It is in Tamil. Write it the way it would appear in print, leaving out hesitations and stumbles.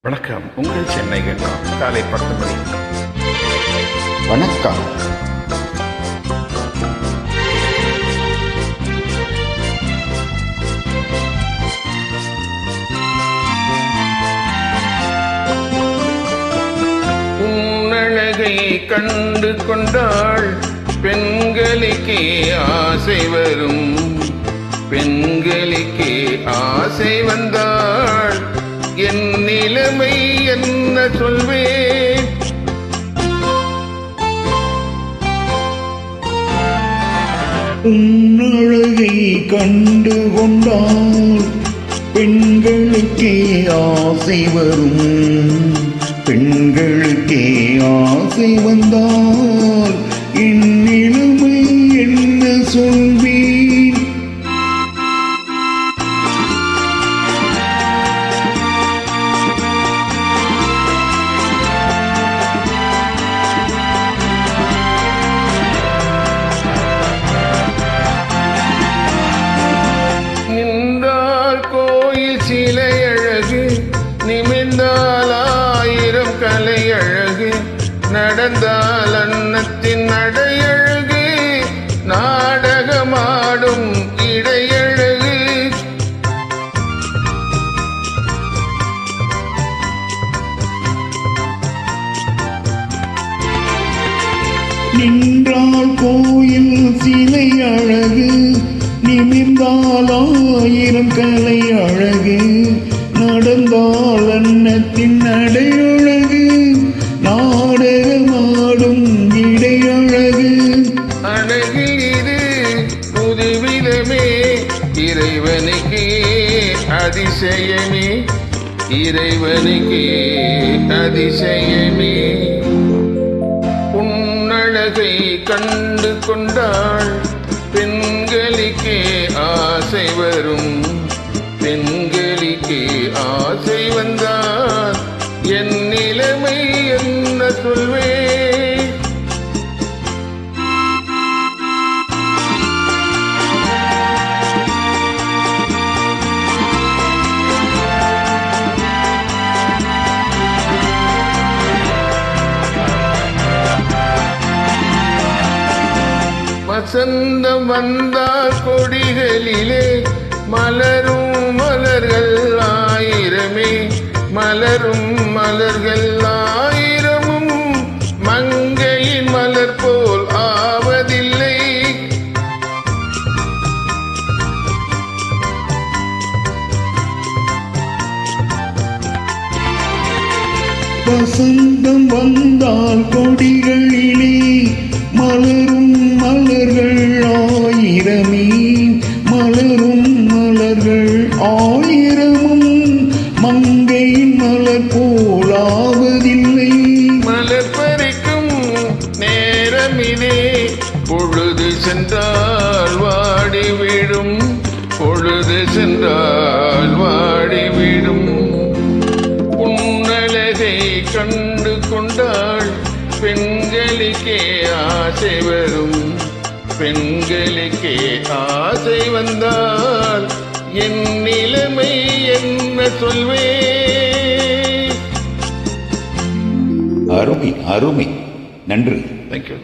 வணக்கம். உங்கள் சென்னை கங்கா காலை 10 மணி. வணக்கம். உன்னழகை கண்டு கொண்டாள் பெண்களுக்கே ஆசை வரும், பெண்களுக்கே ஆசை வந்தாள். என் நிலைமை என்ன சொல்வேன்? உன்னழகை கண்டு கொண்டால் பெண்களுக்கே ஆசை வரும், பெண்களுக்கே ஆசை வந்தால் என் நிலைமை என்ன சொல்வேன்? சிலை அழகு, நிமிர்ந்தால் 1000 கலை அழகு, நடந்தால் அன்னத்தின் நடையழகு, நாடகமாடும் இடையழகு. நின்றால் கோயில் சிலை அழகு, நிமிர்ந்தால் 1000 கலை அழகு, நடந்தால் அன்னத்தின் நடையழகு, நாடகமாடும் இடையழகு. அழகில் இது புதுவிதமே, இறைவனுக்கே அதிசயமே, இறைவனுக்கே அதிசயமே. உன்னழகை கண்டு கொண்டாள் பெண்களுக்கே ஆசை வரும், பெண்களுக்கே ஆசை வந்தால் என் நிலைமை என்ன சொல்வே? வசந்தம் வந்தால் கொடிகளிலே மலரும் மலர்கள் 1000மே, மலரும் மலர்கள் 1000மும் மங்கையின் மலர் போல் ஆவதில்லை. வசந்தம் வந்தால் கொடிகளிலே மலரும் மலர்கள் 1000மே, மலரும் மலர்கள் 1000மும் மங்கையின் மலர் போலாவதில்லை. மலர் பறிக்கும் நேரமிலே பொழுது சென்றால் வாடிவிடும், பொழுது சென்றால் வாடிவிடும். உன்னழகை கண்டு கொண்டாள் பெண்களுக்கே ஆசை வரும், பெண்களுக்கே ஆசை வந்தால் என் நிலைமை என்ன சொல்வே? அருமை அருமை. நன்றி. தேங்க்யூ.